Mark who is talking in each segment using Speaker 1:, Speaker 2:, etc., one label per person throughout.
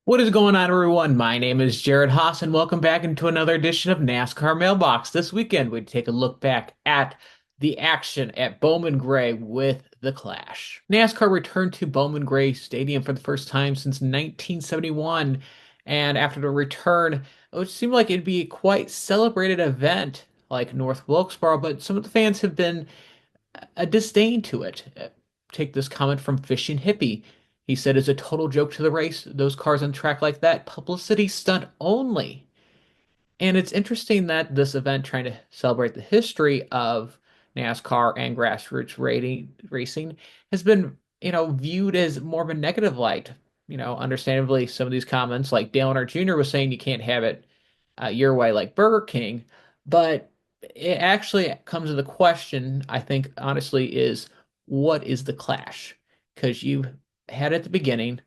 Speaker 1: What is going on, everyone? My name is Jared Haas, and welcome back into another edition of NASCAR Mailbox. This weekend, we take a look back at the action at Bowman Gray with the Clash. NASCAR returned to Bowman Gray Stadium for the first time since 1971, and after the return, it seemed like it'd be a quite celebrated event like North Wilkesboro, but some of the fans have been a disdain to it. Take this comment from Fishing Hippie. He said, "It's a total joke to the race. Those cars on track like that, publicity stunt only." And it's interesting that this event, trying to celebrate the history of NASCAR and grassroots racing, has been, viewed as more of a negative light. Understandably, some of these comments, like Dale Earnhardt Jr. was saying, you can't have it your way like Burger King, but it actually comes to the question, I think, honestly, is what is the clash? Because you had at the beginning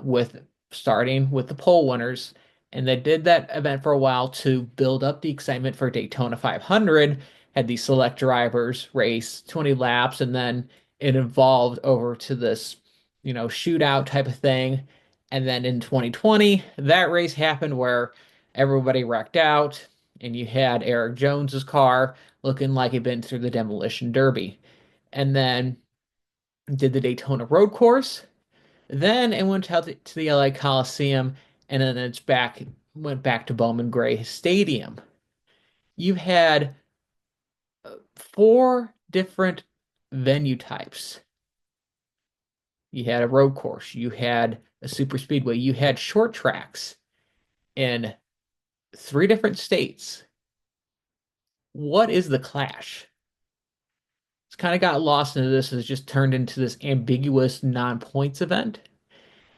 Speaker 1: with starting with the pole winners, and they did that event for a while to build up the excitement for Daytona 500. Had these select drivers race 20 laps, and then it evolved over to this, shootout type of thing. And then in 2020, that race happened where everybody wrecked out, and you had Eric Jones's car looking like he'd been through the demolition derby. And then did the Daytona road course, then it went out to the LA Coliseum, and then went back to Bowman Gray Stadium. You had four different venue types. You had a road course, you had a super speedway, you had short tracks in three different states. What is the clash? It's kind of got lost into this and it's just turned into this ambiguous non-points event.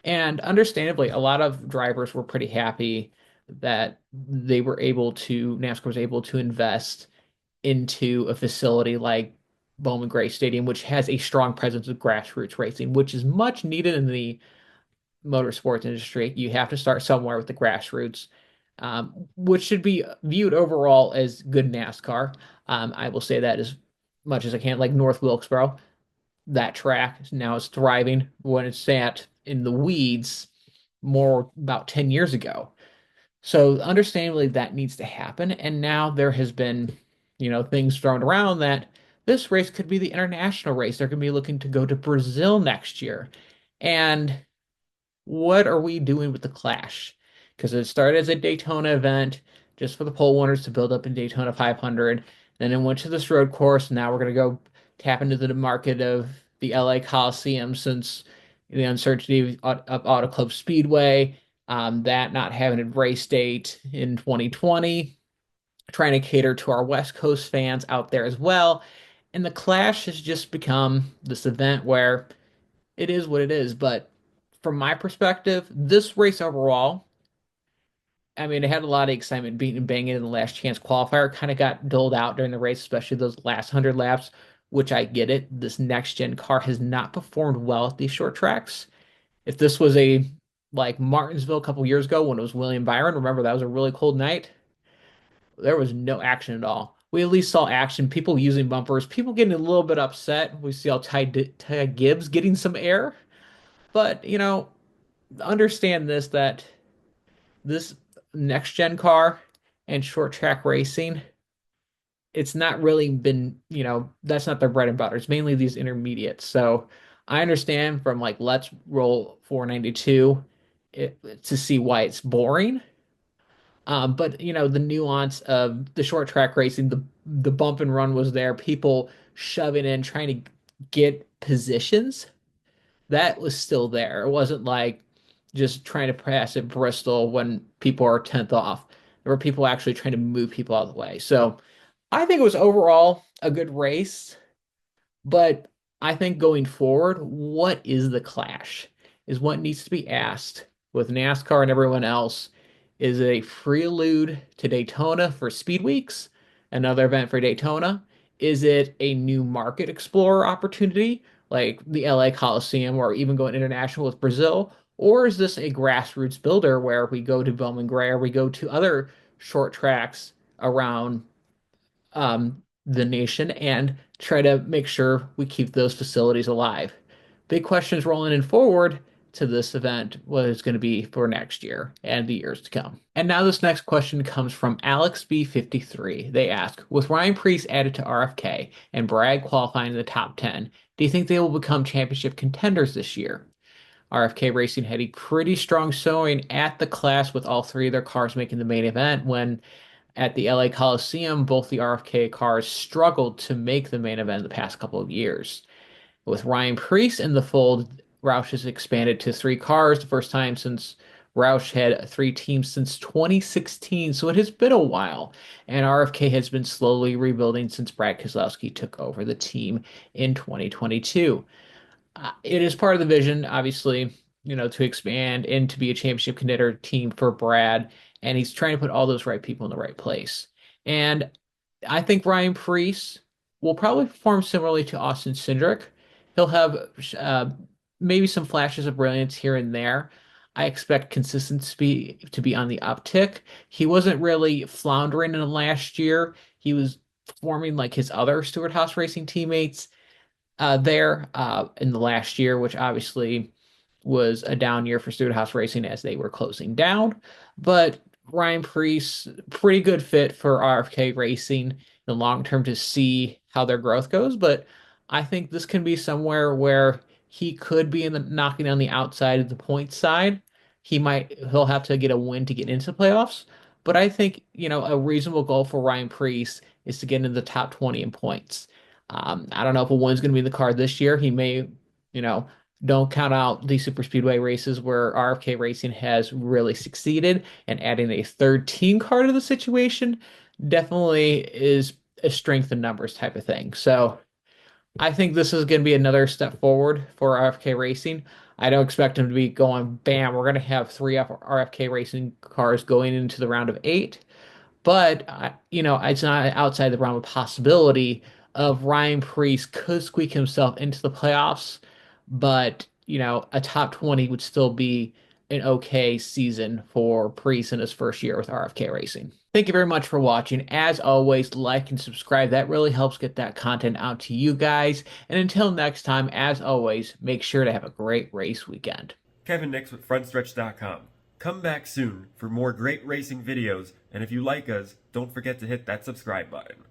Speaker 1: And understandably, a lot of drivers were pretty happy that NASCAR was able to invest into a facility like Bowman Gray Stadium, which has a strong presence of grassroots racing, which is much needed in the motorsports industry. You have to start somewhere with the grassroots, which should be viewed overall as good NASCAR. I will say that as much as I can, like North Wilkesboro, that track now is thriving when it's sat in the weeds more about 10 years ago. So understandably that needs to happen. And now there has been, things thrown around that this race could be the international race. They're going to be looking to go to Brazil next year. And what are we doing with the Clash? Because it started as a Daytona event just for the pole winners to build up in Daytona 500. Then it went to this road course. Now we're going to go tap into the market of the LA Coliseum since the uncertainty of Auto Club Speedway, that not having a race date in 2020, trying to cater to our West Coast fans out there as well. And the Clash has just become this event where it is what it is. But from my perspective, this race overall, I mean, it had a lot of excitement beating and banging in the last chance qualifier. Kind of got doled out during the race, especially those last 100 laps, which I get it. This next gen car has not performed well at these short tracks. If this was a like Martinsville a couple years ago when it was William Byron, remember that was a really cold night? There was no action at all. We at least saw action, people using bumpers, people getting a little bit upset. We see Ty Gibbs getting some air. But, understand this that this next gen car and short track racing, it's not really been, that's not their bread and butter. It's mainly these intermediates. So I understand from like Let's Roll 492 to see why it's boring. But the nuance of the short track racing, the bump and run was there, people shoving in, trying to get positions, that was still there. It wasn't like just trying to pass at Bristol when people are 10th off. There were people actually trying to move people out of the way. So I think it was overall a good race, but I think going forward, what is the clash? Is what needs to be asked with NASCAR and everyone else. Is it a prelude to Daytona for Speed Weeks, another event for Daytona? Is it a new market explorer opportunity like the LA Coliseum or even going international with Brazil? Or is this a grassroots builder where we go to Bowman Gray or we go to other short tracks around the nation and try to make sure we keep those facilities alive? Big questions rolling in forward. to this event was going to be for next year and the years to come. And now this next question comes from Alex B53. They ask, with Ryan Preece added to RFK and Brad qualifying in the top 10, do you think they will become championship contenders this year? RFK Racing had a pretty strong showing at the class with all three of their cars making the main event when at the LA Coliseum, both the RFK cars struggled to make the main event the past couple of years. With Ryan Preece in the fold, Roush has expanded to three cars, the first time since Roush had three teams since 2016, so it has been a while. And RFK has been slowly rebuilding since Brad Keselowski took over the team in 2022. It is part of the vision, obviously, to expand and to be a championship contender team for Brad. And he's trying to put all those right people in the right place. And I think Ryan Preece will probably perform similarly to Austin Cindric. He'll have uh, maybe some flashes of brilliance here and there. I expect consistency to be on the uptick. He wasn't really floundering in the last year. He was performing like his other Stewart Haas Racing teammates there in the last year, which obviously was a down year for Stewart Haas Racing as they were closing down. But Ryan Preece, pretty good fit for RFK Racing in the long term to see how their growth goes. But I think this can be somewhere where he could be in the knocking on the outside of the point side. He'll have to get a win to get into the playoffs. But I think, a reasonable goal for Ryan Preece is to get into the top 20 in points. I don't know if a one's going to be in the card this year. He may, you know, don't count out the super speedway races where RFK Racing has really succeeded, and adding a third team card to the situation definitely is a strength in numbers type of thing. So I think this is going to be another step forward for RFK Racing. I don't expect him to be going, bam, we're going to have three RFK Racing cars going into the round of eight. But it's not outside the realm of possibility of Ryan Preece could squeak himself into the playoffs, but a top 20 would still be an okay season for Preece in his first year with RFK Racing. Thank you very much for watching. As always, like and subscribe. That really helps get that content out to you guys. And until next time, as always, make sure to have a great race weekend.
Speaker 2: Kevin Nix with FrontStretch.com. Come back soon for more great racing videos, and if you like us, don't forget to hit that subscribe button.